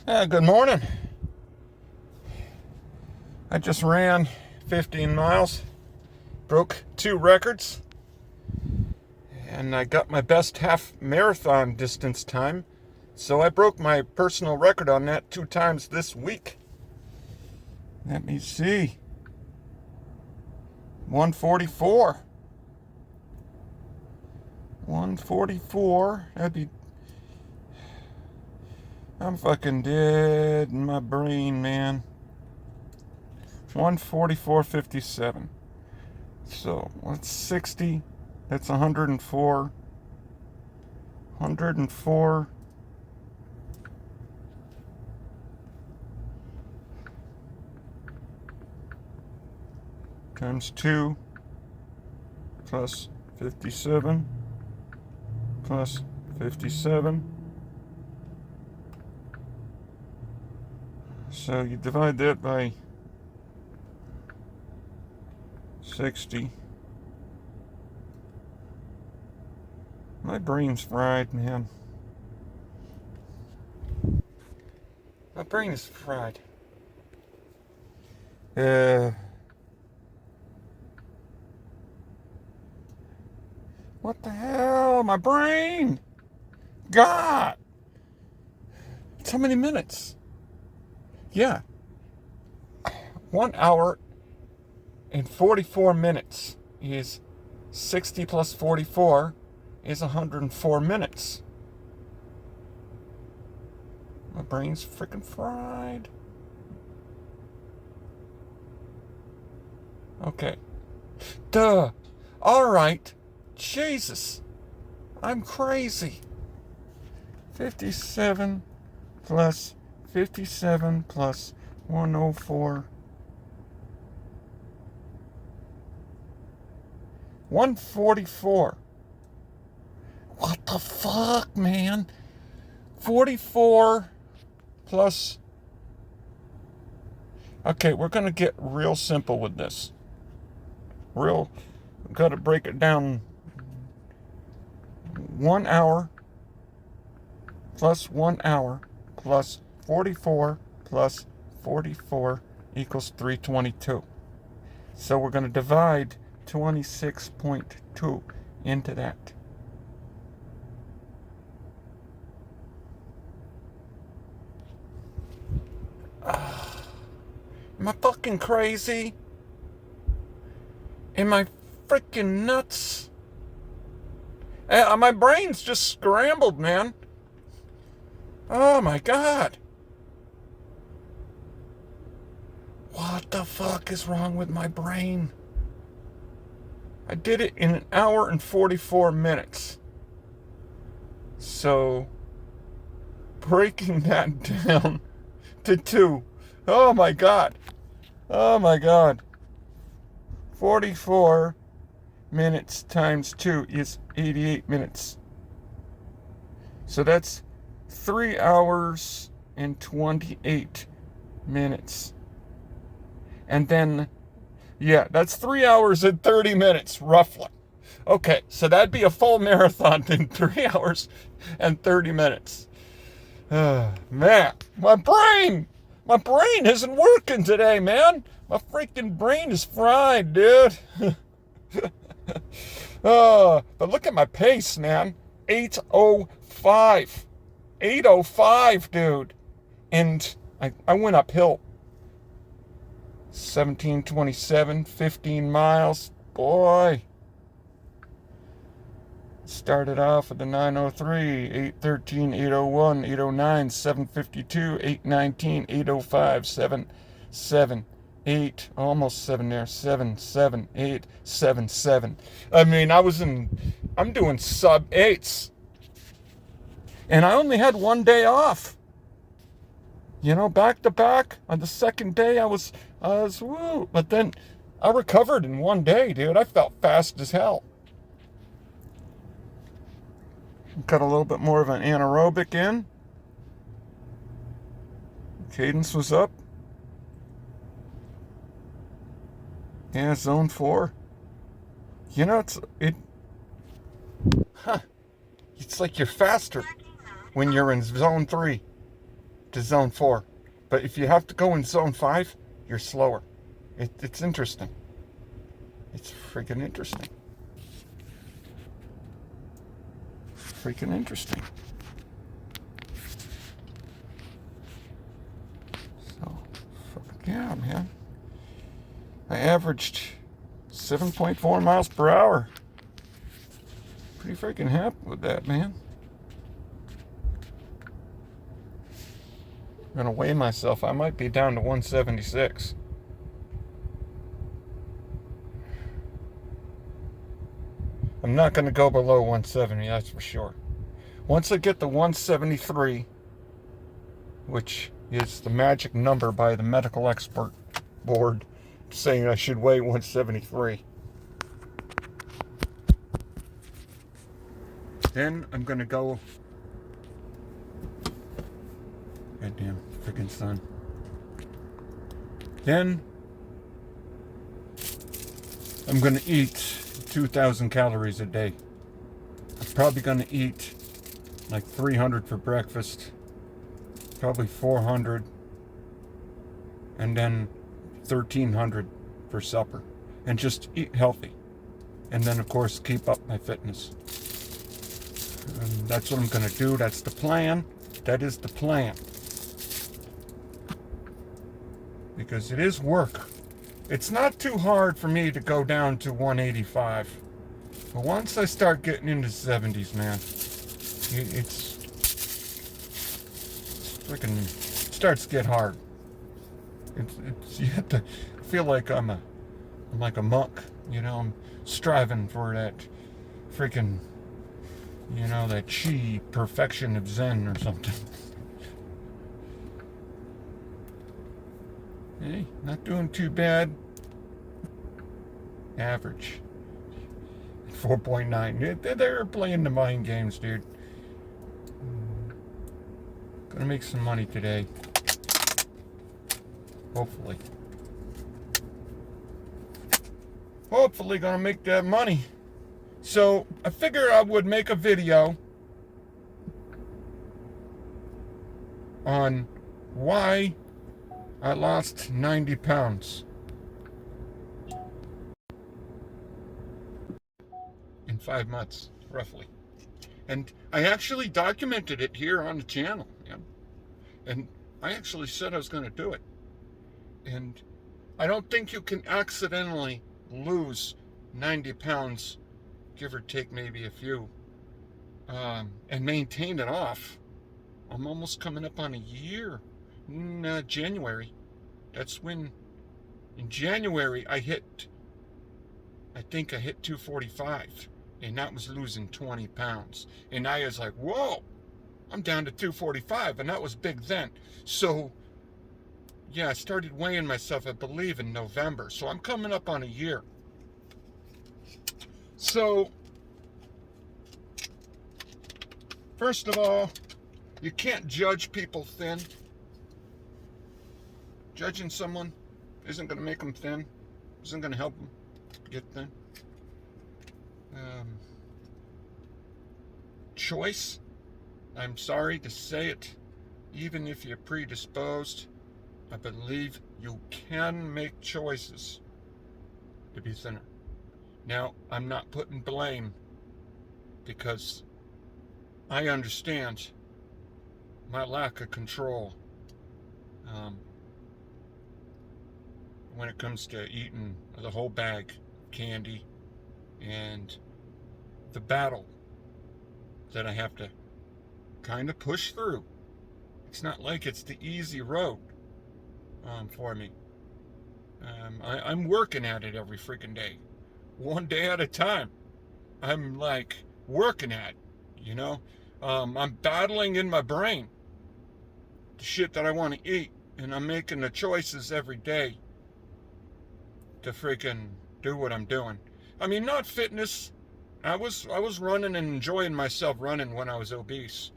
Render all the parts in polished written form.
Good morning. I just ran 15 miles, broke 2 records, and I got my best half marathon distance time. So I broke my personal record on that 2 times this week. Let me see. 144. 144. I'm fucking dead in my brain, man. 144.57. So, what's 60? That's 104. 104 times 2 plus 57 plus 57. So you divide that by 60. My brain's fried, man. My brain is fried. What the hell? My brain! God! It's how many minutes? Yeah. 1 hour and 44 minutes is 60 plus 44 is 104 minutes. My brain's freaking fried. Okay. Duh. Alright. Jesus. I'm crazy. 57 plus 57 plus 104. 144. What the fuck, man? 44 plus... Okay, we're going to get real simple with this. Got to break it down. 1 hour plus 1 hour plus 44 plus 44 equals 322. So we're going to divide 26.2 into that. Am I fucking crazy? Am I freaking nuts? My brain's just scrambled, man. Oh my God. What the fuck is wrong with my brain? I did it in 1 hour and 44 minutes. So, breaking that down to 2. Oh my God. Oh my God. 44 minutes times 2 is 88 minutes. So that's 3 hours and 28 minutes. And then, yeah, that's 3 hours and 30 minutes, roughly. Okay, so that'd be a full marathon in 3 hours and 30 minutes. Man, my brain isn't working today, man. My freaking brain is fried, dude. But look at my pace, man. 8:05. 8:05, dude. And I went uphill. 17:27, 15 miles. Boy. Started off at the 9:03, 8:13, 8:01, 8:09, 7:52, 8:19, 8:05, 7, 8, almost 7 there, 7, 7, 8, 7, 7. I mean, I'm doing sub 8s. And I only had 1 day off. You know, back to back. On the second day, I was woo. But then I recovered in 1 day, dude. I felt fast as hell. Got a little bit more of an anaerobic in. Cadence was up. Yeah, zone 4. You know, it's like you're faster when you're in zone 3. to zone 4. But if you have to go in zone 5, you're slower. It's interesting. It's freaking interesting. Freaking interesting. So, yeah, man. I averaged 7.4 miles per hour. Pretty freaking happy with that, man. I'm gonna weigh myself. I might be down to 176. I'm not gonna go below 170, that's for sure. Once I get to 173, which is the magic number by the medical expert board saying I should weigh 173, then I'm gonna go. Goddamn freaking sun. Then I'm gonna eat 2,000 calories a day. I'm probably gonna eat like 300 for breakfast, probably 400, and then 1,300 for supper, and just eat healthy. And then, of course, keep up my fitness. And that's what I'm gonna do. That's the plan. That is the plan. Because it is work. It's not too hard for me to go down to 185. But once I start getting into 70s, man, it's freaking starts to get hard. It's you have to feel like I'm like a monk, you know. I'm striving for that freaking, you know, that chi perfection of Zen or something. Hey, not doing too bad. Average. 4.9. They're playing the mind games, dude. Gonna make some money today. Hopefully. Hopefully gonna make that money. So I figured I would make a video on why I lost 90 pounds in 5 months, roughly. And I actually documented it here on the channel. Yeah. And I actually said I was going to do it. And I don't think you can accidentally lose 90 pounds, give or take maybe a few, and maintain it off. I'm almost coming up on a year. In January. That's when, in January, I think I hit 245. And that was losing 20 pounds. And I was like, whoa, I'm down to 245. And that was big then. So, yeah, I started weighing myself, I believe, in November. So I'm coming up on a year. So, first of all, you can't judge people thin. Judging someone isn't going to make them thin. Isn't going to help them get thin. Choice. I'm sorry to say it. Even if you're predisposed, I believe you can make choices to be thinner. Now, I'm not putting blame because I understand my lack of control when it comes to eating the whole bag of candy and the battle that I have to kind of push through. It's not like it's the easy road for me. I'm working at it every freaking day. One day at a time. I'm like working at it, you know? I'm battling in my brain the shit that I want to eat, and I'm making the choices every day to freaking do what I'm doing. I mean, not fitness. I was running and enjoying myself running when I was obese.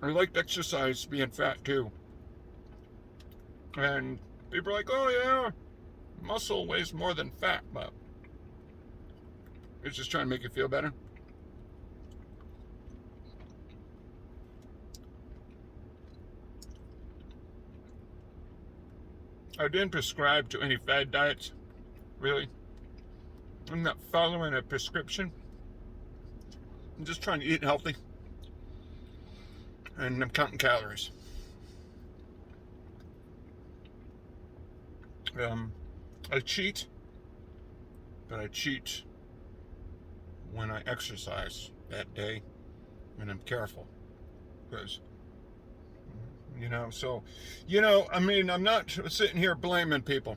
I liked exercise, being fat too. And people are like, oh yeah, muscle weighs more than fat, but it's just trying to make you feel better. I didn't prescribe to any fad diets, really. I'm not following a prescription. I'm just trying to eat healthy. And I'm counting calories. I cheat, but I cheat when I exercise that day, and I'm careful. Because, I'm not sitting here blaming people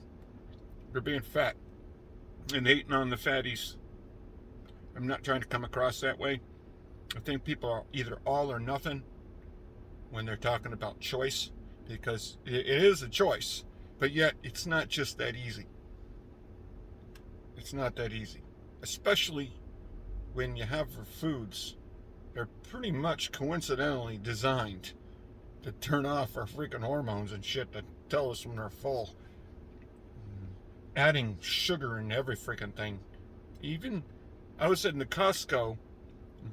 for being fat and hating on the fatties. I'm not trying to come across that way. I think people are either all or nothing when they're talking about choice, because it is a choice, but yet it's not just that easy. It's not that easy, especially when you have foods that are pretty much coincidentally designed to turn off our freaking hormones and shit that tell us when they're full. Adding sugar in every freaking thing. Even, I was in the Costco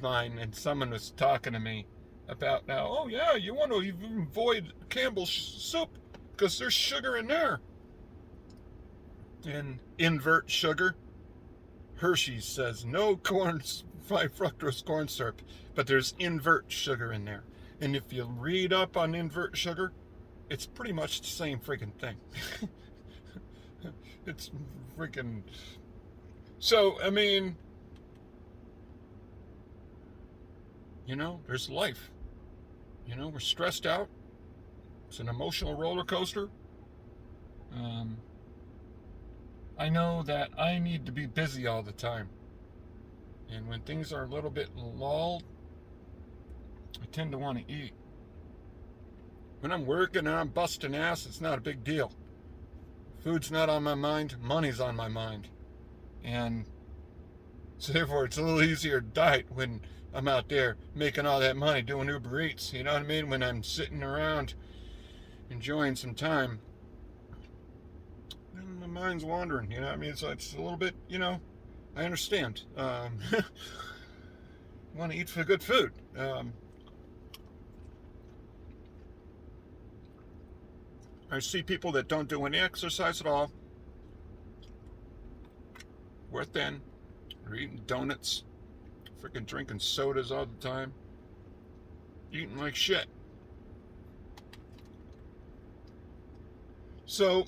line and someone was talking to me about now, oh yeah, you want to avoid Campbell's soup because there's sugar in there. And invert sugar. Hershey's says no high fructose corn syrup, but there's invert sugar in there. And if you read up on invert sugar, it's pretty much the same freaking thing. It's freaking... So, I mean, there's life. We're stressed out. It's an emotional roller coaster. I know that I need to be busy all the time. And when things are a little bit lulled, I tend to want to eat. When I'm working and I'm busting ass, it's not a big deal. Food's not on my mind, money's on my mind. And so therefore it's a little easier to diet when I'm out there making all that money doing Uber Eats. You know what I mean? When I'm sitting around enjoying some time, and my mind's wandering, you know what I mean? So it's a little bit, I understand. Want to eat for good food. I see people that don't do any exercise at all. We're thin. They're eating donuts. Freaking drinking sodas all the time. Eating like shit. So,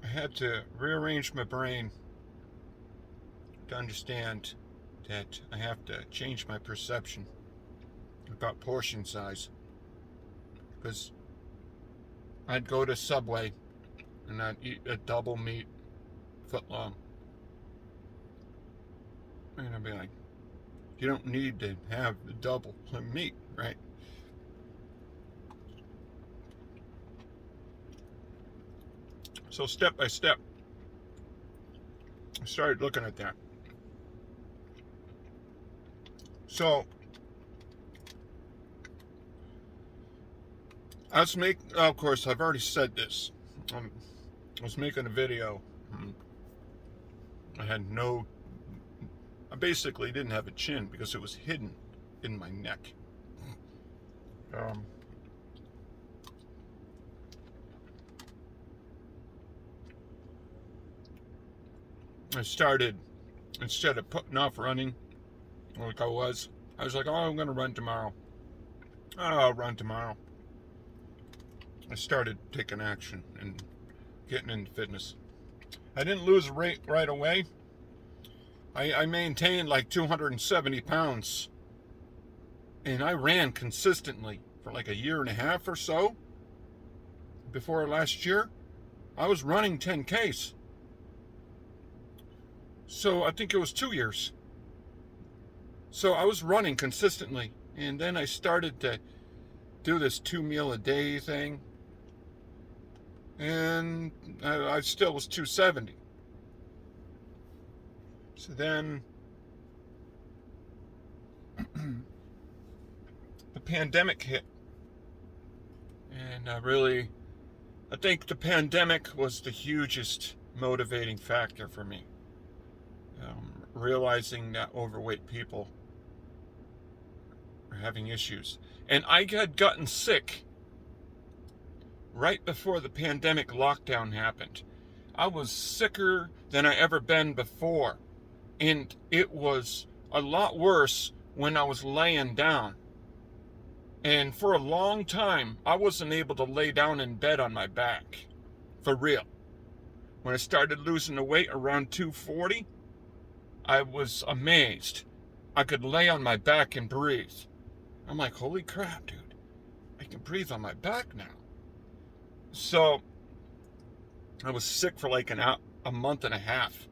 I had to rearrange my brain to understand that I have to change my perception about portion size. Because I'd go to Subway and I'd eat a double meat footlong. And I'd be like, you don't need to have the double meat, right? So step by step, I started looking at that. So of course, I've already said this. I was making a video. I basically didn't have a chin because it was hidden in my neck. I started, instead of putting off running like I was like, oh, I'm going to run tomorrow. Oh, I'll run tomorrow. I started taking action and getting into fitness. I didn't lose weight right away. I maintained like 270 pounds. And I ran consistently for like a year and a half or so. Before last year, I was running 10Ks. So I think it was 2 years. So I was running consistently. And then I started to do this 2 meal a day thing. And I still was 270. So then the pandemic hit. And I think the pandemic was the hugest motivating factor for me. Realizing that overweight people are having issues. And I had gotten sick right before the pandemic lockdown happened. I was sicker than I ever been before. And it was a lot worse when I was laying down. And for a long time, I wasn't able to lay down in bed on my back. For real. When I started losing the weight around 240, I was amazed. I could lay on my back and breathe. I'm like, holy crap, dude. I can breathe on my back now. So, I was sick for like a month and a half.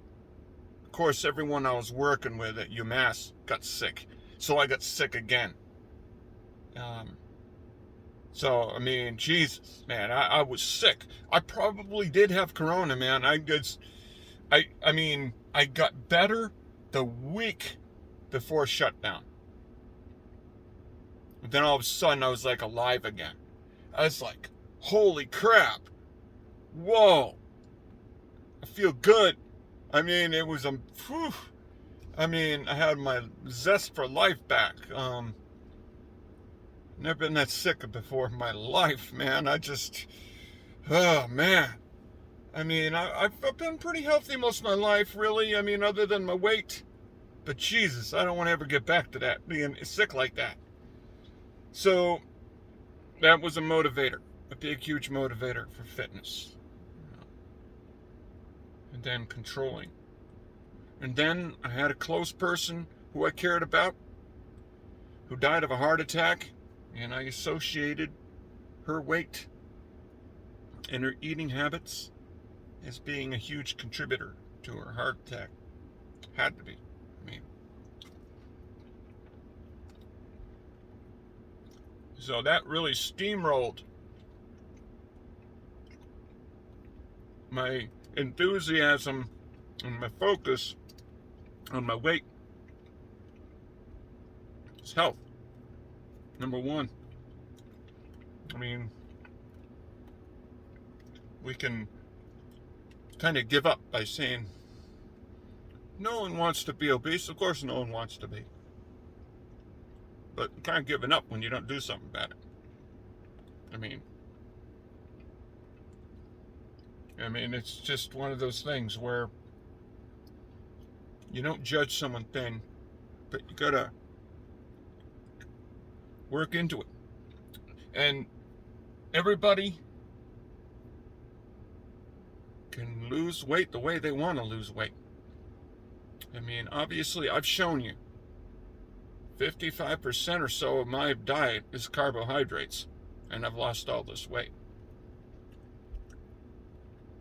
Of course, everyone I was working with at UMass got sick. So I got sick again. So, I mean, Jesus, man, I was sick. I probably did have corona, man. I mean, I got better the week before shutdown. But then all of a sudden, I was like alive again. I was like, holy crap. Whoa. I feel good. I mean, it was whew. I mean, I had my zest for life back. Never been that sick before in my life, man. Oh, man. I mean, I've been pretty healthy most of my life, really. I mean, other than my weight. But Jesus, I don't want to ever get back to that, being sick like that. So, that was a motivator. A big, huge motivator for fitness. And then controlling. And then I had a close person who I cared about who died of a heart attack. And I associated her weight and her eating habits as being a huge contributor to her heart attack. Had to be. I mean, so that really steamrolled my enthusiasm and my focus on my weight. It's health. Number one. I mean, we can kind of give up by saying, no one wants to be obese. Of course no one wants to be. But kind of giving up when you don't do something about it. I mean, it's just one of those things where you don't judge someone thin, but you gotta work into it. And everybody can lose weight the way they want to lose weight. I mean, obviously, I've shown you 55% or so of my diet is carbohydrates, and I've lost all this weight.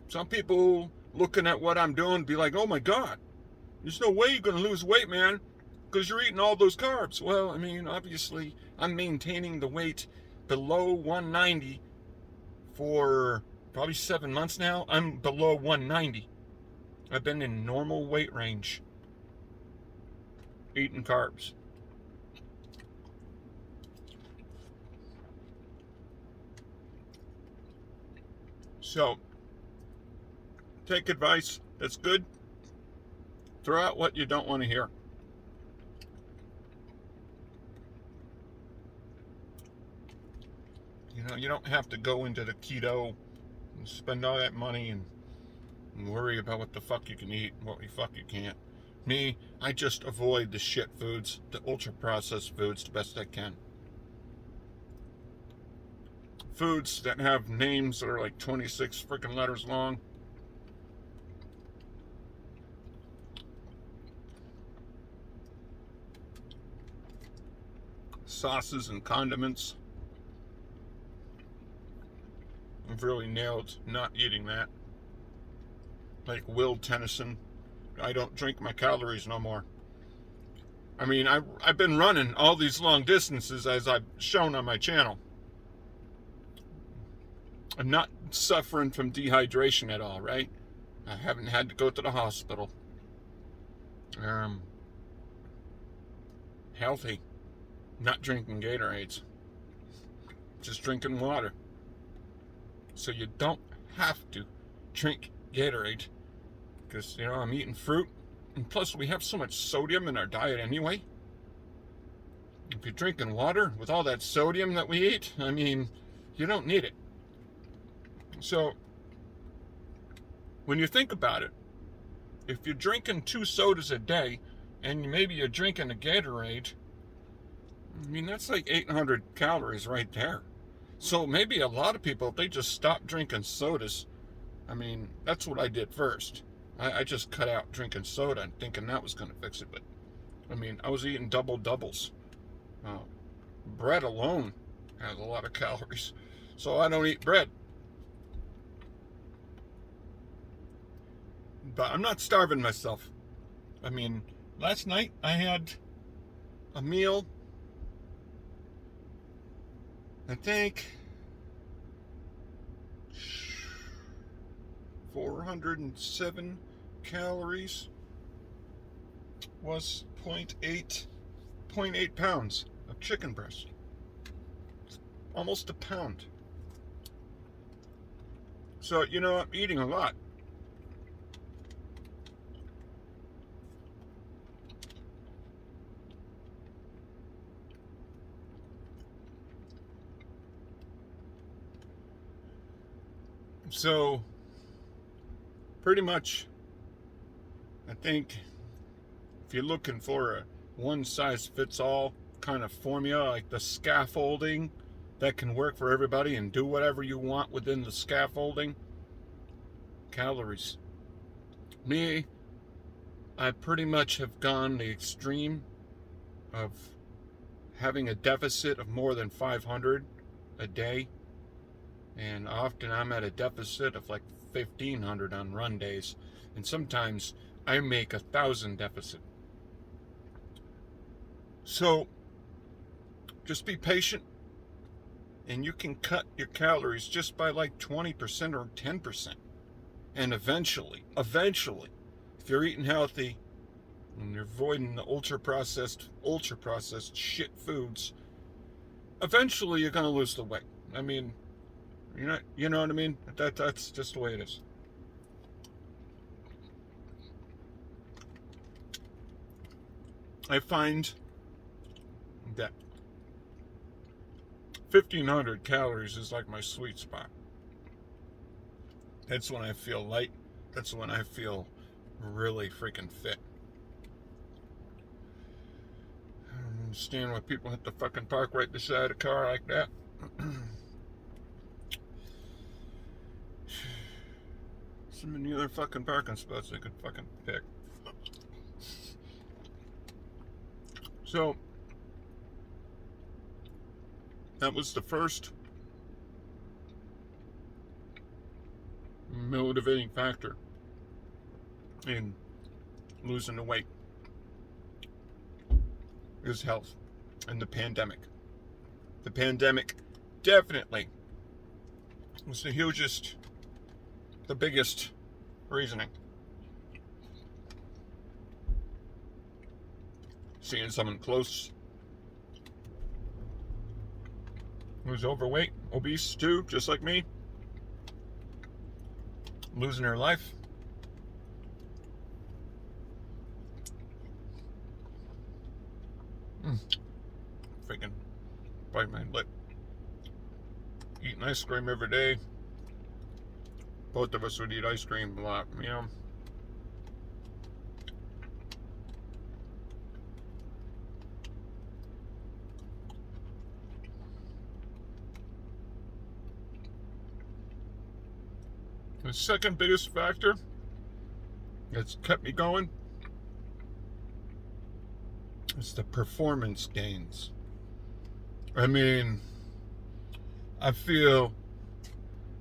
Some people looking at what I'm doing be like, oh my God, there's no way you're going to lose weight, man, because you're eating all those carbs. Well, I mean, obviously, I'm maintaining the weight below 190 for probably 7 months now. I'm below 190. I've been in normal weight range, eating carbs. So, take advice that's good. Throw out what you don't want to hear. You know, you don't have to go into the keto and spend all that money and worry about what the fuck you can eat and what the fuck you can't. Me, I just avoid the shit foods, the ultra-processed foods the best I can. Foods that have names that are like 26 freaking letters long. Sauces and condiments. I've really nailed not eating that. Like Will Tennyson, I don't drink my calories no more. I mean, I've been running all these long distances as I've shown on my channel. I'm not suffering from dehydration at all, right? I haven't had to go to the hospital. Healthy. Not drinking Gatorades. Just drinking water. So you don't have to drink Gatorade. Because, you know, I'm eating fruit. And plus, we have so much sodium in our diet anyway. If you're drinking water with all that sodium that we eat, I mean, you don't need it. So, when you think about it, if you're drinking 2 sodas a day, and maybe you're drinking a Gatorade, I mean, that's like 800 calories right there. So maybe a lot of people, if they just stop drinking sodas, I mean, that's what I did first. I just cut out drinking soda and thinking that was going to fix it. But, I mean, I was eating double doubles. Bread alone has a lot of calories. So I don't eat bread. But I'm not starving myself. I mean, last night I had a meal, I think 407 calories, was 0.8 pounds of chicken breast. Almost a pound. So, you know, I'm eating a lot. So, pretty much, I think if you're looking for a one-size-fits-all kind of formula, like the scaffolding that can work for everybody and do whatever you want within the scaffolding, calories. Me, I pretty much have gone the extreme of having a deficit of more than 500 a day. And often I'm at a deficit of like 1,500 on run days. And sometimes I make 1,000 deficit. So just be patient. And you can cut your calories just by like 20% or 10%. And eventually, if you're eating healthy and you're avoiding the ultra processed shit foods, eventually you're going to lose the weight. I mean, you know what I mean? That's just the way it is. I find that 1,500 calories is like my sweet spot. That's when I feel light. That's when I feel really freaking fit. I don't understand why people have to fucking park right beside a car like that. So many other fucking parking spots they could fucking pick. So, that was the first motivating factor in losing the weight, is health and the pandemic. The pandemic definitely was the biggest reasoning. Seeing someone close who's overweight, obese too, just like me, losing her life. Freaking bite my lip. Eating ice cream every day. Both of us would eat ice cream a lot, you know. The second biggest factor that's kept me going is the performance gains. I mean, I feel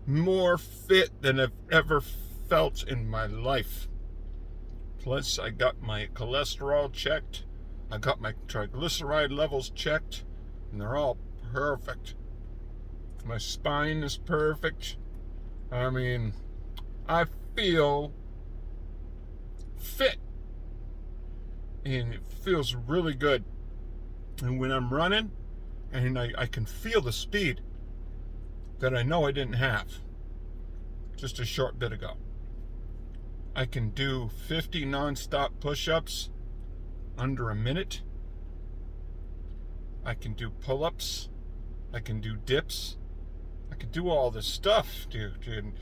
more fit than I've ever felt in my life. Plus, I got my cholesterol checked. I got my triglyceride levels checked, and they're all perfect. My spine is perfect. I mean, I feel fit, and it feels really good. And when I'm running, and I can feel the speed that I know I didn't have just a short bit ago. I can do 50 non-stop push-ups under a minute. I can do pull-ups. I can do dips. I could do all this stuff, dude.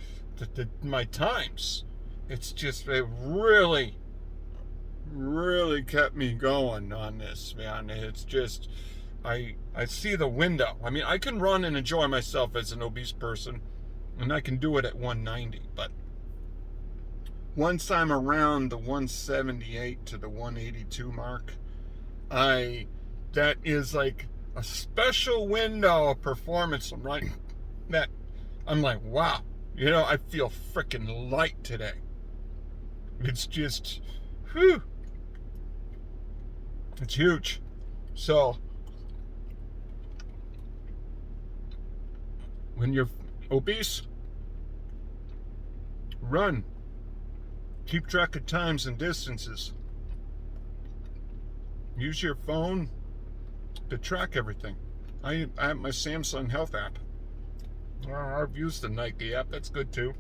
My times. It's just, it really, really kept me going on this, man. It's just, I see the window. I mean, I can run and enjoy myself as an obese person, and I can do it at 190. But once I'm around the 178 to the 182 mark, I that is like a special window of performance, right? That I'm like, wow, I feel freaking light today. It's just, whew, it's huge. So when you're obese, run. Keep track of times and distances. Use your phone to track everything. I have my Samsung Health app. I've used the Nike app. That's good too.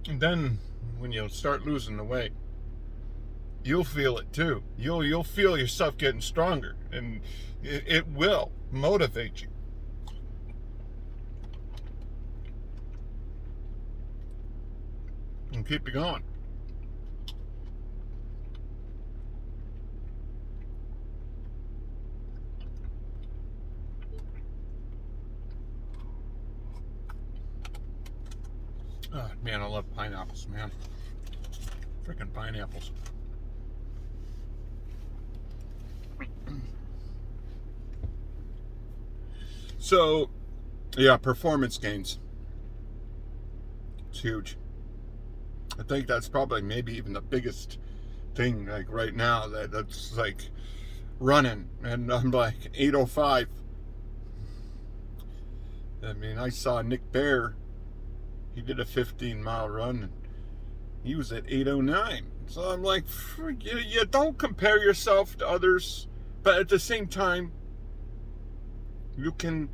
And then when you start losing the weight, you'll feel it too. You'll feel yourself getting stronger, and it will motivate you. And keep you going. Oh, man, I love pineapples, man. Freaking pineapples. So, yeah, performance gains. It's huge. I think that's probably maybe even the biggest thing, like right now, that's like running, and I'm like 8:05. I mean, I saw Nick Bear. He did a 15-mile run, and he was at 8:09. So I'm like, you don't compare yourself to others, but at the same time, you can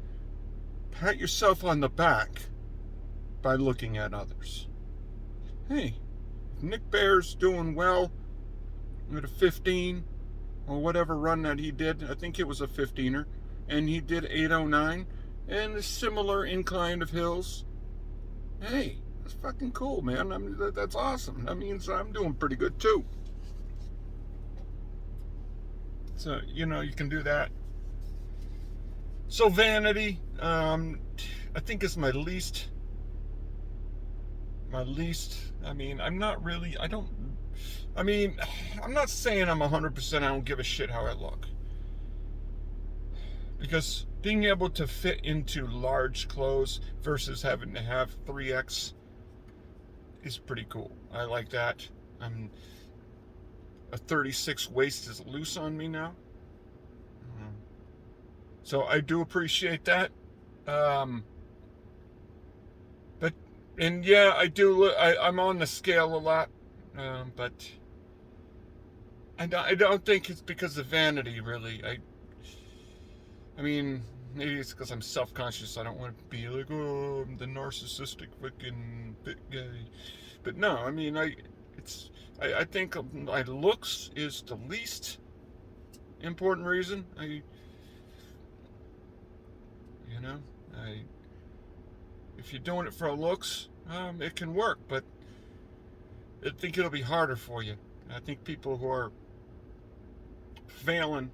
pat yourself on the back by looking at others. Hey, Nick Bear's doing well with a 15 or whatever run that he did. I think it was a 15er, and he did 8:09 and a similar incline of hills. Hey, that's fucking cool, man. I mean, that's awesome. That means I'm doing pretty good too. So, you can do that. So vanity, I think is my least. I mean, I'm not really. I'm not saying I'm 100%. I don't give a shit how I look. Because being able to fit into large clothes versus having to have 3X is pretty cool. I like that. A 36 waist is loose on me now. So I do appreciate that. And yeah, I do. I'm on the scale a lot, but I don't think it's because of vanity, really. I mean, maybe it's because I'm self-conscious. I don't want to be like, oh, I'm the narcissistic freaking bit guy. But no, I mean, I think my looks is the least important reason. If you're doing it for looks, it can work, but I think it'll be harder for you. I think people who are failing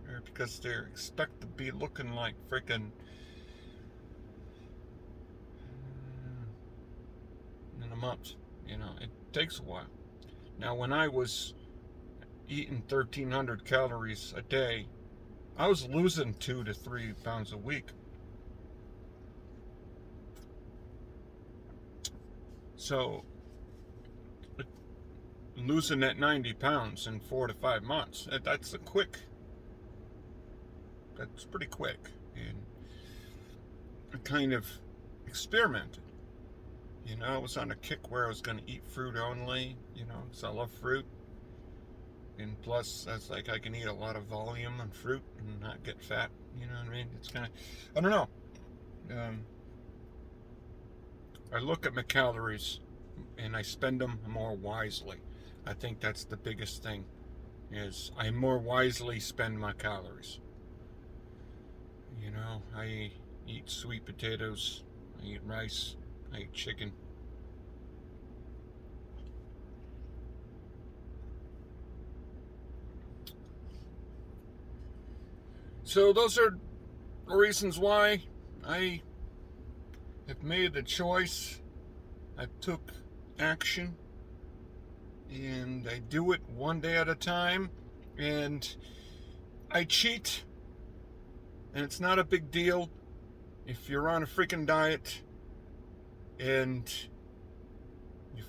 are because they expect to be looking like freaking in a month. It takes a while. Now, when I was eating 1,300 calories a day, I was losing 2 to 3 pounds a week. So, losing that 90 pounds in 4 to 5 months, that's pretty quick. And I kind of experimented. I was on a kick where I was going to eat fruit only, because I love fruit. And plus, that's like I can eat a lot of volume on fruit and not get fat. You know what I mean? It's kind of, I don't know. I look at my calories and I spend them more wisely. I think that's the biggest thing, is I more wisely spend my calories. You know, I eat sweet potatoes, I eat rice, I eat chicken. So those are reasons why I have made the choice. I took action, and I do it one day at a time, and I cheat, and it's not a big deal if you're on a freaking diet and you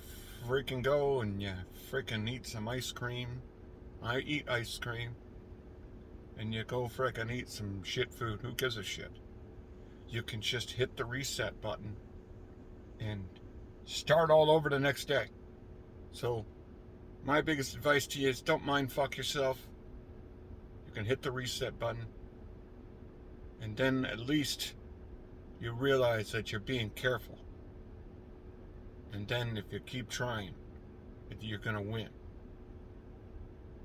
freaking go and you freaking eat some ice cream. I eat ice cream. And you go frickin' eat some shit food. Who gives a shit? You can just hit the reset button and start all over the next day. So my biggest advice to you is don't mind fuck yourself. You can hit the reset button, and then at least you realize that you're being careful. And then if you keep trying, you're gonna win.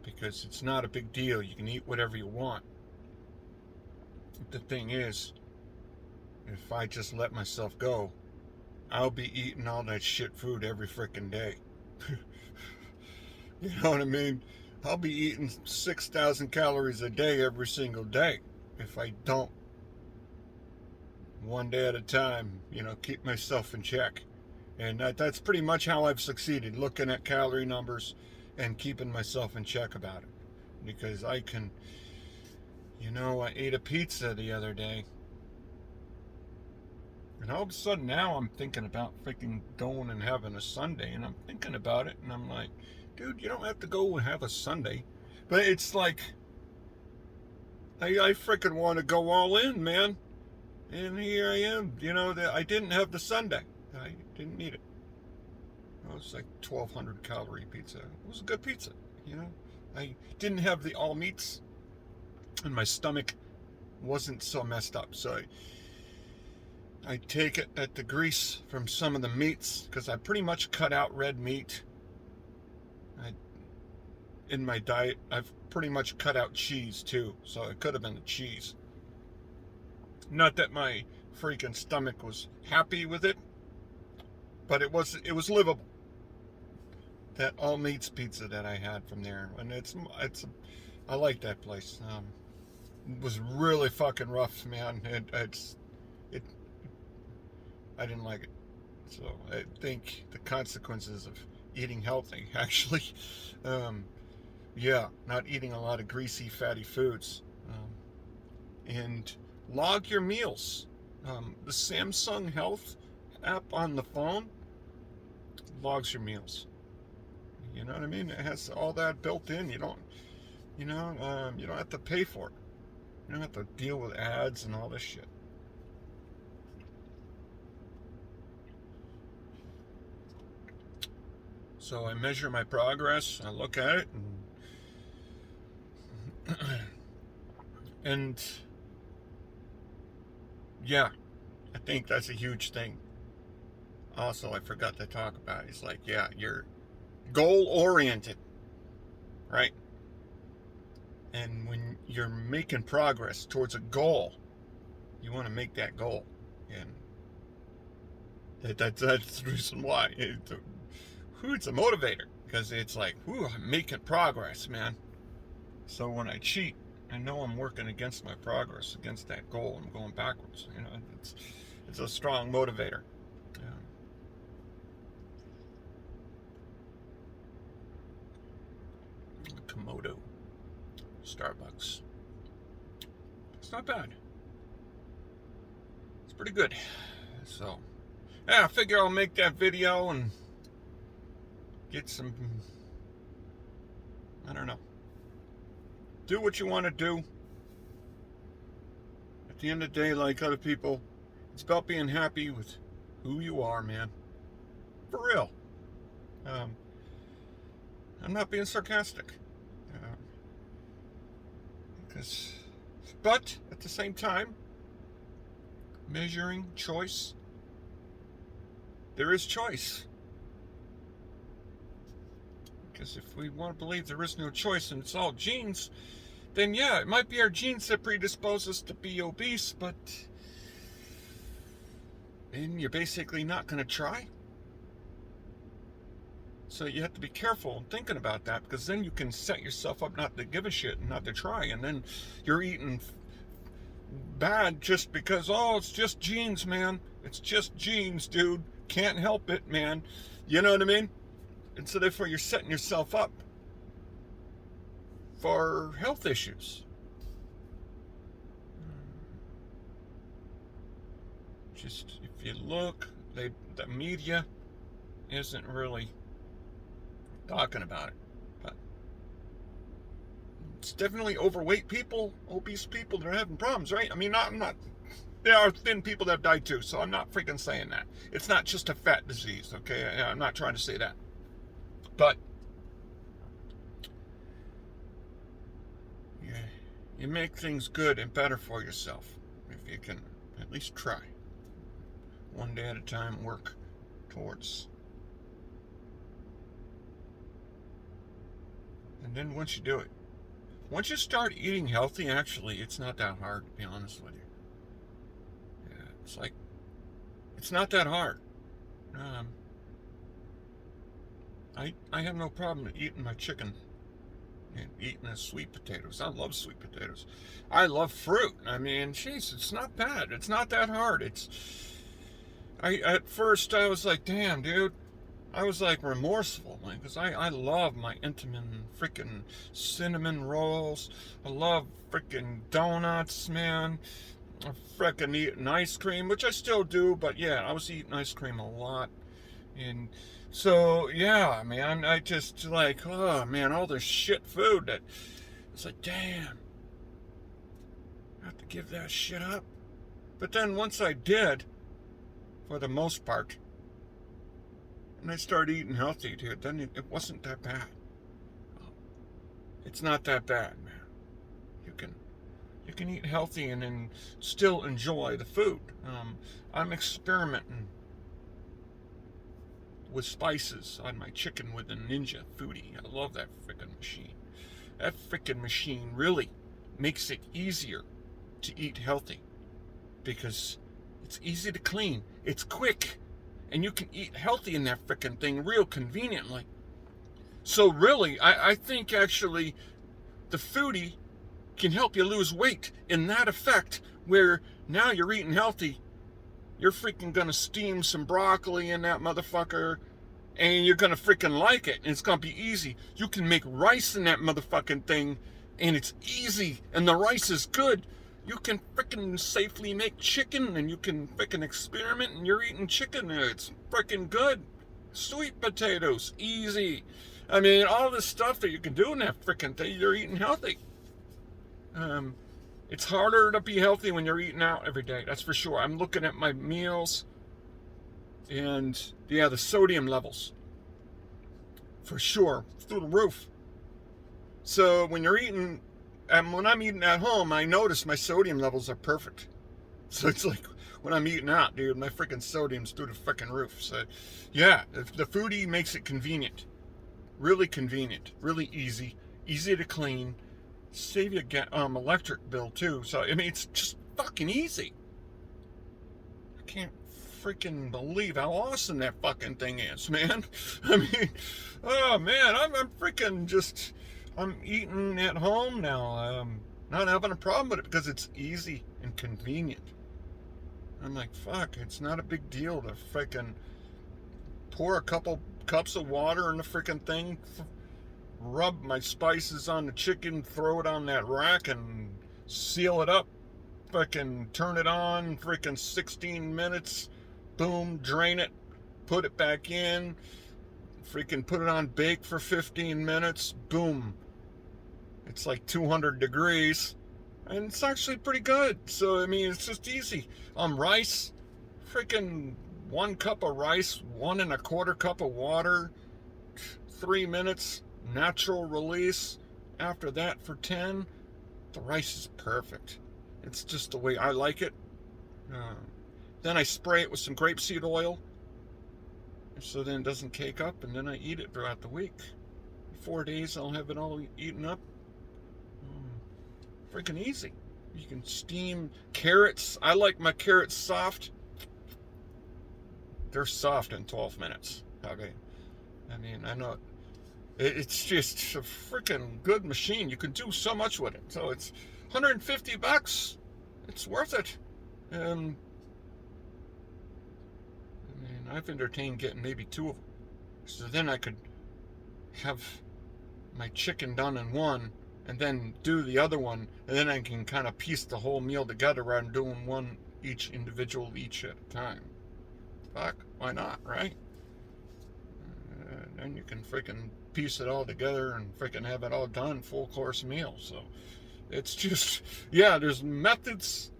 Because it's not a big deal. You can eat whatever you want. The thing is, if I just let myself go, I'll be eating all that shit food every freaking day. You know what I mean? I'll be eating 6,000 calories a day every single day if I don't, one day at a time, keep myself in check. And that's pretty much how I've succeeded, looking at calorie numbers and keeping myself in check about it. Because I ate a pizza the other day. And all of a sudden now I'm thinking about freaking going and having a sundae. And I'm thinking about it and I'm like, dude, you don't have to go and have a sundae. But it's like, I freaking want to go all in, man. And here I am, I didn't have the sundae. I didn't need it. It was like 1,200 calorie pizza. It was a good pizza, I didn't have the all meats, and my stomach wasn't so messed up. So I take it at the grease from some of the meats, because I pretty much cut out red meat. In my diet, I've pretty much cut out cheese too, so it could have been the cheese. Not that my freaking stomach was happy with it, but it was livable. That all meats pizza that I had from there, and I like that place. It was really fucking rough, man. I didn't like it. So I think the consequences of eating healthy, actually, not eating a lot of greasy, fatty foods, and log your meals. The Samsung Health app on the phone logs your meals. You know what I mean? It has all that built in. You don't have to pay for it. You don't have to deal with ads and all this shit. So I measure my progress. I look at it, and yeah, I think that's a huge thing. Also, I forgot to talk about it. It's like, yeah, you're goal-oriented, right? And when you're making progress towards a goal, you want to make that goal. And that's the reason why. It's a motivator. Because it's like, I'm making progress, man. So when I cheat, I know I'm working against my progress, against that goal. I'm going backwards. It's a strong motivator. Komodo, Starbucks. It's not bad. It's pretty good. So, yeah, I figure I'll make that video and get some, I don't know. Do what you want to do. At the end of the day, like other people, it's about being happy with who you are, man. For real. I'm not being sarcastic. But at the same time, measuring choice, there is choice. Because if we want to believe there is no choice and it's all genes, then yeah, it might be our genes that predispose us to be obese, but then you're basically not going to try. So you have to be careful thinking about that, because then you can set yourself up not to give a shit and not to try, and then you're eating bad just because, oh, it's just genes, man. It's just genes, dude. Can't help it, man. You know what I mean? And so therefore you're setting yourself up for health issues. Just, if you look, the media isn't really talking about it, but it's definitely overweight people, obese people that are having problems, right? I mean, I'm not, there are thin people that have died too, so I'm not freaking saying that. It's not just a fat disease, okay? I'm not trying to say that. But you make things good and better for yourself if you can at least try. One day at a time, work towards. And then once you do it, once you start eating healthy, actually, it's not that hard, to be honest with you. Yeah, it's like, it's not that hard. I have no problem eating my chicken and eating the sweet potatoes. I love sweet potatoes. I love fruit. I mean, jeez, it's not bad. It's not that hard. At first I was like, damn, dude. I was like remorseful, man, because I love my Intamin freaking cinnamon rolls. I love freaking donuts, man. I freaking eating ice cream, which I still do, but yeah, I was eating ice cream a lot. And so, yeah, man, I just like, oh man, all this shit food that it's like, damn, I have to give that shit up. But then once I did, for the most part, and I started eating healthy, dude, then it wasn't that bad. It's not that bad, man. You can eat healthy and then still enjoy the food. I'm experimenting with spices on my chicken with a Ninja Foodie. I love that freaking machine. That freaking machine really makes it easier to eat healthy because it's easy to clean. It's quick. And you can eat healthy in that freaking thing real conveniently. So really, I think actually the Foodie can help you lose weight in that effect where now you're eating healthy. You're freaking gonna steam some broccoli in that motherfucker and you're gonna freaking like it and it's gonna be easy. You can make rice in that motherfucking thing and it's easy and the rice is good. You can freaking safely make chicken and you can freaking experiment and you're eating chicken and it's freaking good. Sweet potatoes, easy. I mean, all this stuff that you can do in that freaking thing, you're eating healthy. It's harder to be healthy when you're eating out every day, that's for sure. I'm looking at my meals and yeah, the sodium levels, for sure, through the roof. So when you're eating, and when I'm eating at home, I notice my sodium levels are perfect. So it's like when I'm eating out, dude, my freaking sodium's through the freaking roof. So yeah, the Foodie makes it convenient. Really convenient. Really easy. Easy to clean. Save you electric bill too. So I mean, it's just fucking easy. I can't freaking believe how awesome that fucking thing is, man. I mean, oh man, I'm freaking just... I'm eating at home now. Not having a problem with it because it's easy and convenient. I'm like, fuck, it's not a big deal to freaking pour a couple cups of water in the freaking thing, rub my spices on the chicken, throw it on that rack and seal it up, freaking turn it on, freaking 16 minutes, boom, drain it, put it back in, freaking put it on bake for 15 minutes, boom. It's like 200 degrees, and it's actually pretty good. So, I mean, it's just easy. Rice, freaking 1 cup of rice, 1 1/4 cup of water, 3 minutes, natural release. After that for 10, the rice is perfect. It's just the way I like it. Then I spray it with some grapeseed oil, so then it doesn't cake up, and then I eat it throughout the week. 4 days, I'll have it all eaten up. freaking easy. You can steam carrots. I like my carrots soft. They're soft in 12 minutes. Okay. I mean, I know it's just a freaking good machine. You can do so much with it. So it's $150. It's worth it. I mean, I've entertained getting maybe 2 of them. So then I could have my chicken done in one and then do the other one, and then I can kind of piece the whole meal together rather than doing one each individual each at a time. Fuck, why not, right? Then you can freaking piece it all together and freaking have it all done, full course meal. So it's just, yeah, there's methods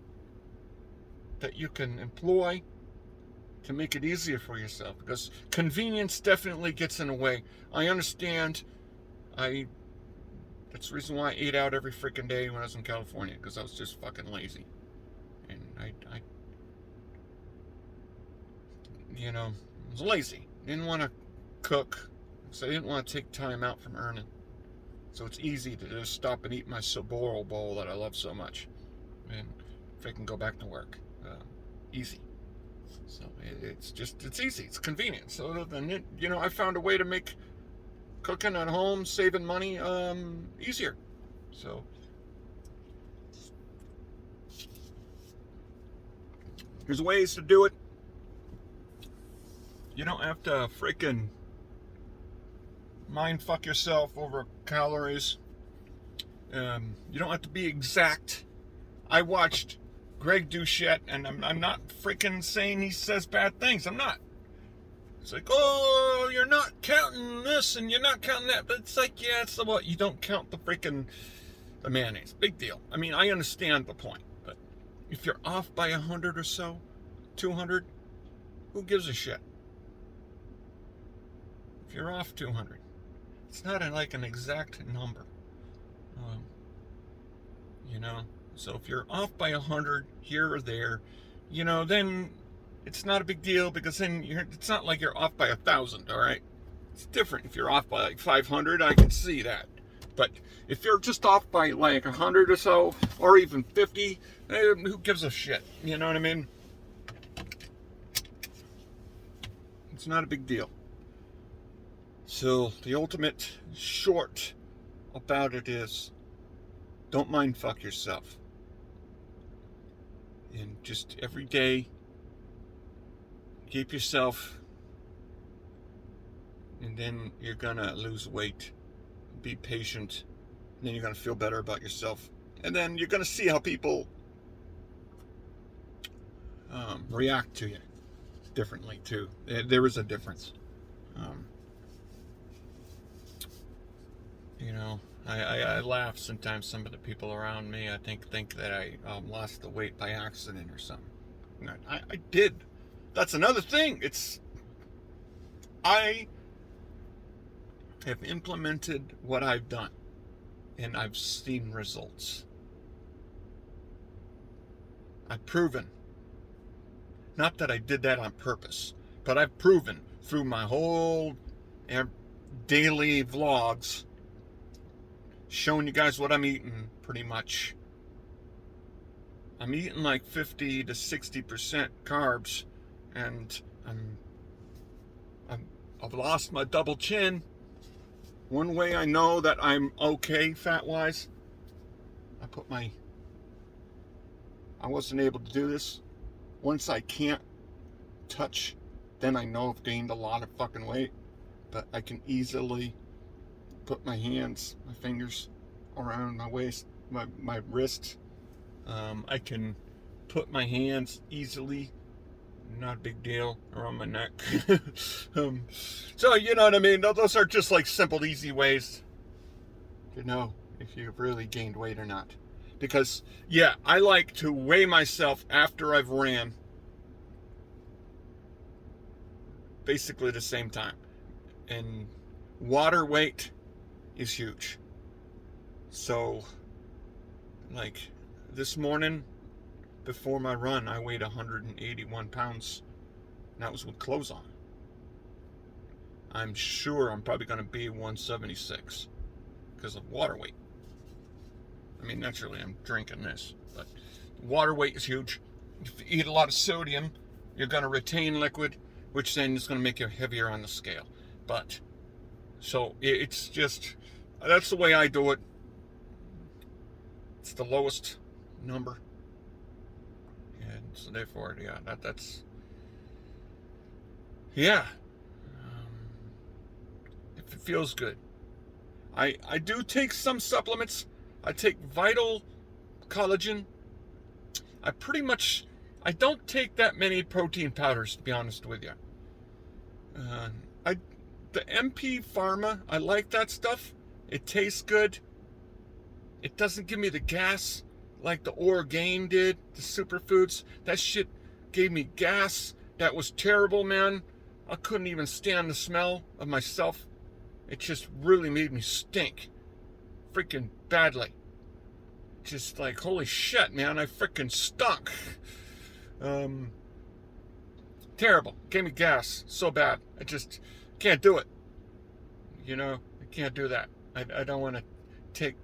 that you can employ to make it easier for yourself, because convenience definitely gets in the way. I understand. That's the reason why I ate out every freaking day when I was in California, because I was just fucking lazy. And I was lazy. Didn't want to cook, so I didn't want to take time out from earning. So it's easy to just stop and eat my Saboro bowl that I love so much, and freaking go back to work. Easy. So it's easy. It's convenient. So then, I found a way to make cooking at home, saving money, easier. So there's ways to do it. You don't have to freaking mind fuck yourself over calories. You don't have to be exact. I watched Greg Doucette, and I'm not freaking saying he says bad things. I'm not. It's like, oh, you're not counting this and you're not counting that. But it's like, yeah, so what? You don't count the mayonnaise. Big deal. I mean, I understand the point. But if you're off by 100 or so, 200, who gives a shit? If you're off 200, it's not like an exact number. So if you're off by 100 here or there, then it's not a big deal, because then it's not like you're off by 1,000, all right? It's different if you're off by like 500, I can see that. But if you're just off by like 100 or so, or even 50, who gives a shit? You know what I mean? It's not a big deal. So the ultimate short about it is, don't mind fuck yourself. And just every day, keep yourself, and then you're gonna lose weight. Be patient, and then you're gonna feel better about yourself, and then you're gonna see how people react to you differently too. There is a difference. I laugh sometimes. Some of the people around me, I think that I lost the weight by accident or something. I did. That's another thing. I have implemented what I've done, and I've seen results. I've proven, not that I did that on purpose, but I've proven through my whole daily vlogs, showing you guys what I'm eating, pretty much. I'm eating like 50 to 60% carbs, and I've lost my double chin. One way I know that I'm okay fat-wise, I wasn't able to do this. Once I can't touch, then I know I've gained a lot of fucking weight. But I can easily put my fingers around my waist, my wrist. I can put my hands easily, not a big deal, around my neck. So you know what I mean? Those are just like simple, easy ways to know if you've really gained weight or not. Because, yeah, I like to weigh myself after I've ran basically the same time. And water weight is huge. So, like, this morning, before my run, I weighed 181 pounds. And that was with clothes on. I'm sure I'm probably going to be 176 because of water weight. I mean, naturally, I'm drinking this, but water weight is huge. If you eat a lot of sodium, you're going to retain liquid, which then is going to make you heavier on the scale. But, so it's just, that's the way I do it. It's the lowest number. And so therefore, yeah, that's, yeah. If it feels good. I do take some supplements. I take Vital Collagen. I don't take that many protein powders, to be honest with you. The MP Pharma, I like that stuff. It tastes good. It doesn't give me the gas like the Orgain did, the superfoods. That shit gave me gas. That was terrible, man. I couldn't even stand the smell of myself. It just really made me stink. Freaking badly. Just like, holy shit, man, I freaking stunk. Terrible. Gave me gas so bad. I just can't do it. You know, I can't do that. I don't want to take...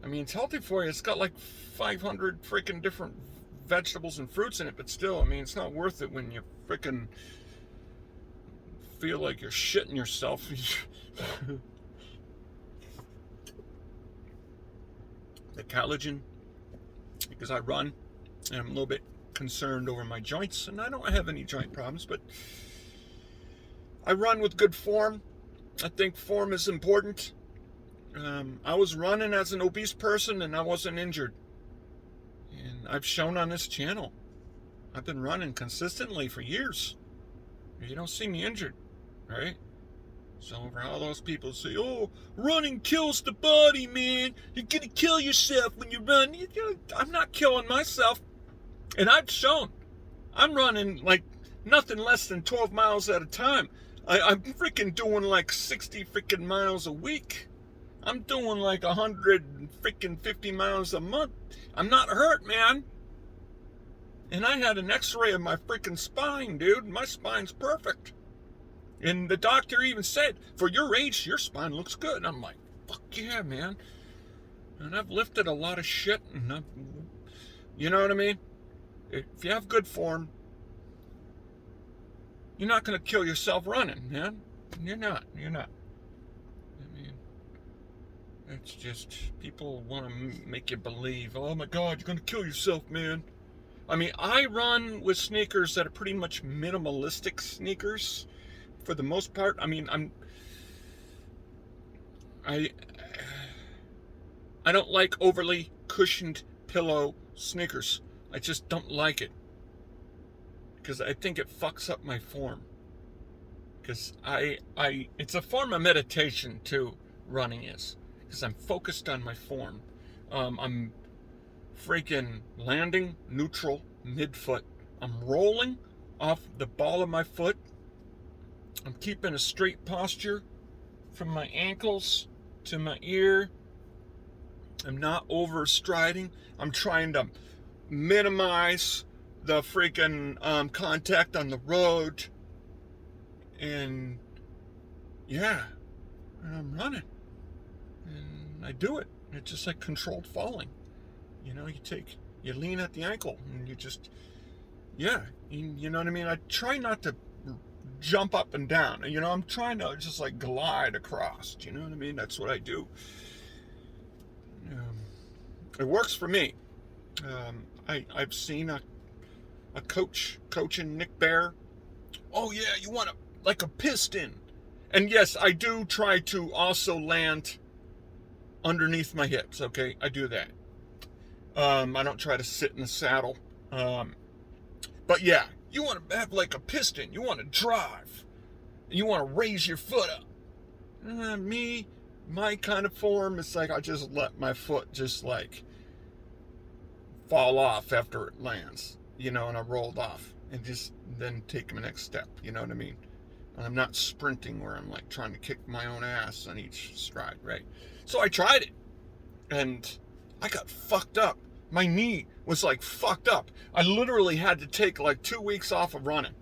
I mean, it's healthy for you. It's got like 500 freaking different vegetables and fruits in it, but still, I mean, it's not worth it when you freaking feel like you're shitting yourself. The collagen, because I run and I'm a little bit concerned over my joints, and I don't have any joint problems, but I run with good form. I think form is important. I was running as an obese person and I wasn't injured, and I've shown on this channel I've been running consistently for years. You don't see me injured, right? So for all those people say, oh, running kills the body, man. You're going to kill yourself when you run. I'm not killing myself. And I've shown. I'm running like nothing less than 12 miles at a time. I'm freaking doing like 60 freaking miles a week. I'm doing like 100 freaking 50 miles a month. I'm not hurt, man. And I had an x-ray of my freaking spine, dude. My spine's perfect. And the doctor even said, for your age, your spine looks good. And I'm like, fuck yeah, man. And I've lifted a lot of shit. And you know what I mean? If you have good form, you're not going to kill yourself running, man. You're not. I mean, it's just, people want to make you believe, oh my God, you're going to kill yourself, man. I mean, I run with sneakers that are pretty much minimalistic sneakers. For the most part, I mean, I don't like overly cushioned pillow sneakers. I just don't like it, because I think it fucks up my form. Because it's a form of meditation too. Running is, because I'm focused on my form. I'm freaking landing neutral midfoot. I'm rolling off the ball of my foot. I'm keeping a straight posture from my ankles to my ear. I'm not overstriding. I'm trying to minimize the freaking contact on the road. And yeah, I'm running. And I do it. It's just like controlled falling. You know, you lean at the ankle and you just, yeah, you know what I mean? I try not to jump up and down. You know, I'm trying to just like glide across. You know what I mean? That's what I do. It works for me. I've seen a coach coaching Nick Bear. Oh yeah, you want like a piston. And yes, I do try to also land underneath my hips, okay? I do that. I don't try to sit in the saddle. But yeah, you want to have like a piston. You want to drive. You want to raise your foot up. My kind of form is like I just let my foot just like fall off after it lands, you know, and I rolled off and just then take my next step, you know what I mean? And I'm not sprinting where I'm like trying to kick my own ass on each stride, right? So I tried it and I got fucked up. My knee was like fucked up. I literally had to take like 2 weeks off of running,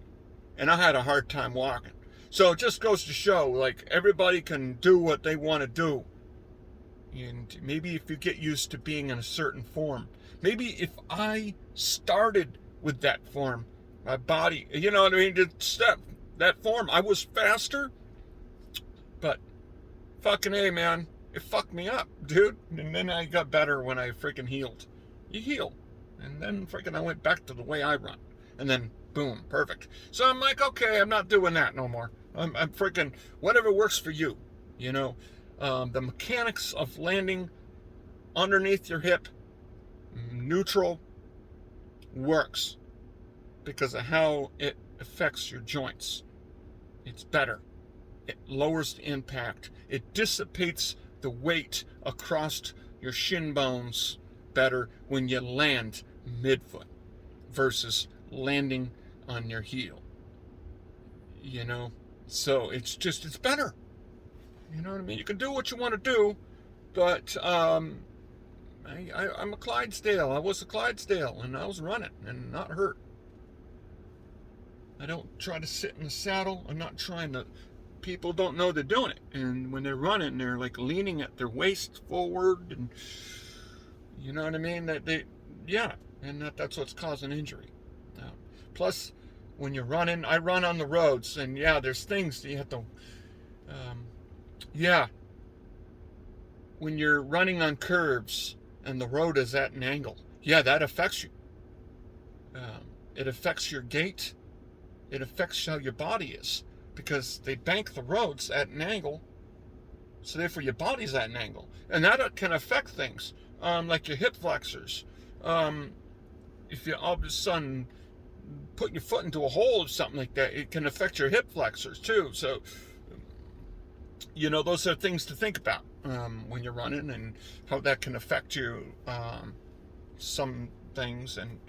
and I had a hard time walking. So it just goes to show, like, everybody can do what they want to do. And maybe if you get used to being in a certain form, maybe if I started with that form, my body, you know what I mean, that form, I was faster, but fucking A, man, it fucked me up, dude. And then I got better when I freaking healed. You heal. And then freaking I went back to the way I run. And then, boom, perfect. So I'm like, okay, I'm not doing that no more. I'm freaking, whatever works for you, you know. The mechanics of landing underneath your hip, neutral, works because of how it affects your joints. It's better. It lowers the impact. It dissipates the weight across your shin bones better when you land midfoot versus landing on your heel. You know? So it's better. You know what I mean? You can do what you want to do, but I'm a Clydesdale. I was a Clydesdale, and I was running and not hurt. I don't try to sit in the saddle. I'm not trying to. People don't know they're doing it, and when they're running, they're like leaning at their waist forward, and you know what I mean. That's what's causing injury. Plus, when you're running, I run on the roads, and there's things that you have to. When you're running on curves and the road is at an angle, that affects you. It affects your gait. It affects how your body is because they bank the roads at an angle, so therefore your body's at an angle, and that can affect things like your hip flexors. If you all of a sudden put your foot into a hole or something like that, it can affect your hip flexors too. So, you know, those are things to think about when you're running and how that can affect you. Some things, and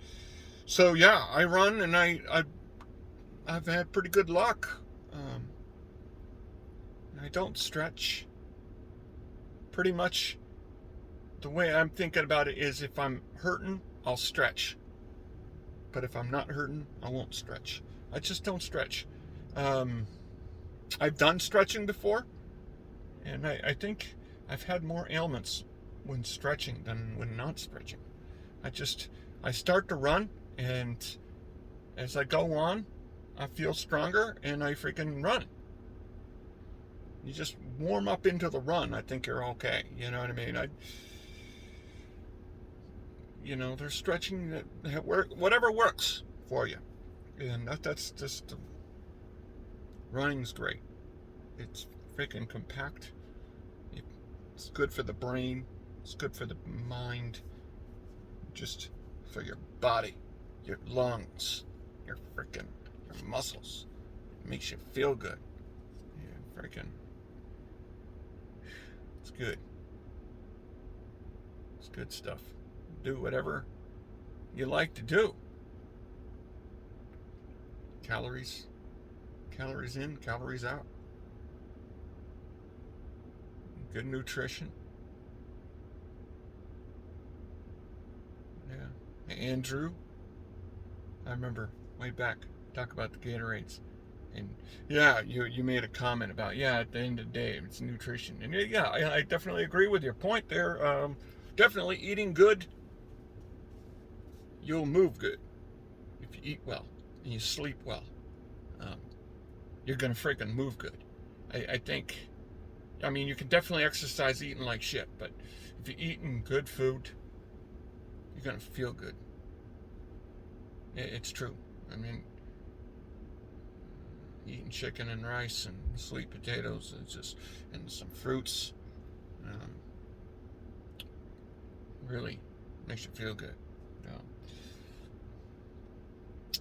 so I run, and I've had pretty good luck. I don't stretch. Pretty much the way I'm thinking about it is if I'm hurting, I'll stretch. But if I'm not hurting, I won't stretch. I just don't stretch. I've done stretching before, and I think I've had more ailments when stretching than when not stretching. I start to run, and as I go on, I feel stronger, and I freaking run. You just warm up into the run, I think you're okay. You know what I mean? There's stretching that whatever works for you. And that's just, running's great. It's freaking compact. It's good for the brain. It's good for the mind. Just for your body, your lungs, your muscles. It makes you feel good. It's good. It's good stuff. Do whatever you like to do. Calories in, calories out. Good nutrition. Andrew, I remember way back talk about the Gatorades, and you made a comment about at the end of the day it's nutrition, and I definitely agree with your point there. Definitely eating good, you'll move good. If you eat well and you sleep well, you're gonna freaking move good. I think. I mean, you can definitely exercise eating like shit, but if you're eating good food, you're gonna feel good. It's true. I mean, eating chicken and rice and sweet potatoes and some fruits really makes you feel good.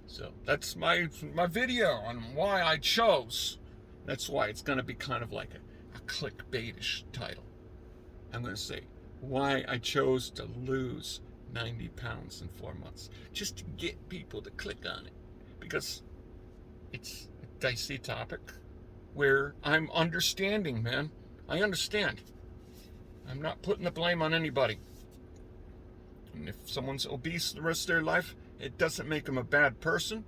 So that's my video on why I chose. That's why it's gonna be kind of like a clickbaitish title. I'm gonna say why I chose to lose 90 pounds in 4 months, just to get people to click on it, because it's a dicey topic where I'm understanding, man. I understand. I'm not putting the blame on anybody. And if someone's obese the rest of their life, it doesn't make them a bad person.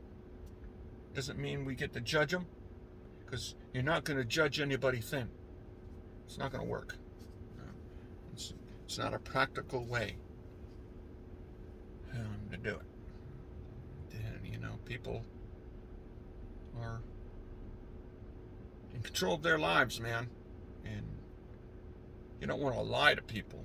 Doesn't mean we get to judge them, because you're not going to judge anybody thin. It's not going to work. It's not a practical way to do it. And, you know, people are in control of their lives, man. And you don't want to lie to people.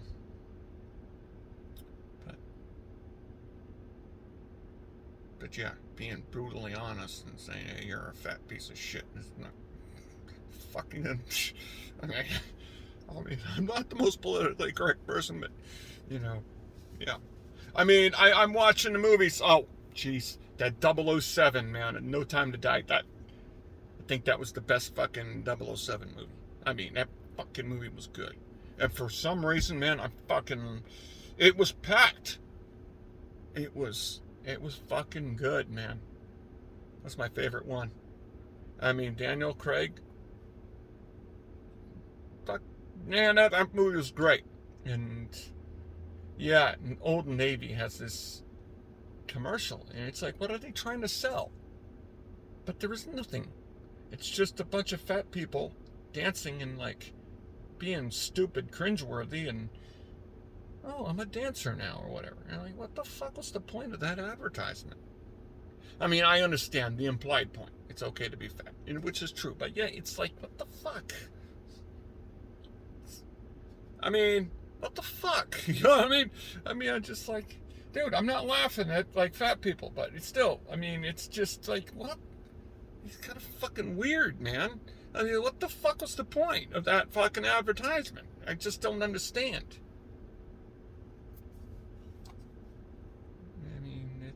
But yeah, being brutally honest and saying, hey, you're a fat piece of shit is not fucking... I mean, I'm not the most politically correct person, but, you know, yeah. I mean, I'm watching the movies. Oh, jeez. That 007, man, No Time to Die. I think that was the best fucking 007 movie. I mean, that fucking movie was good. And for some reason, man, it was packed. It was fucking good, man. That's my favorite one. I mean, Daniel Craig. Fuck, man, that movie was great. And yeah, and Old Navy has this commercial, and it's like, what are they trying to sell? But there is nothing. It's just a bunch of fat people dancing and like being stupid, cringeworthy, and oh, I'm a dancer now, or whatever. And I'm like, what the fuck was the point of that advertisement? I mean, I understand the implied point. It's okay to be fat, which is true. But yeah, it's like, what the fuck? I mean, what the fuck? You know what I mean? I'm just like, dude, I'm not laughing at like fat people, but it's still, I mean, it's just like, what? It's kind of fucking weird, man. I mean, what the fuck was the point of that fucking advertisement? I just don't understand. I mean,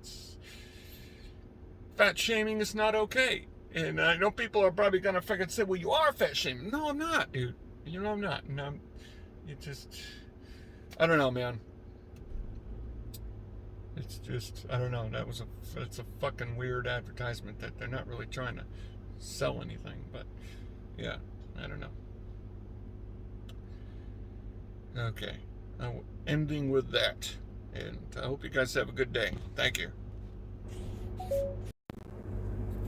fat shaming is not okay. And I know people are probably going to fucking say, well, you are fat shaming. No, I'm not, dude. You know I'm not. And I don't know, man. It's just, I don't know. It's a fucking weird advertisement that they're not really trying to sell anything. But, yeah, I don't know. Okay. Ending with that. And I hope you guys have a good day. Thank you.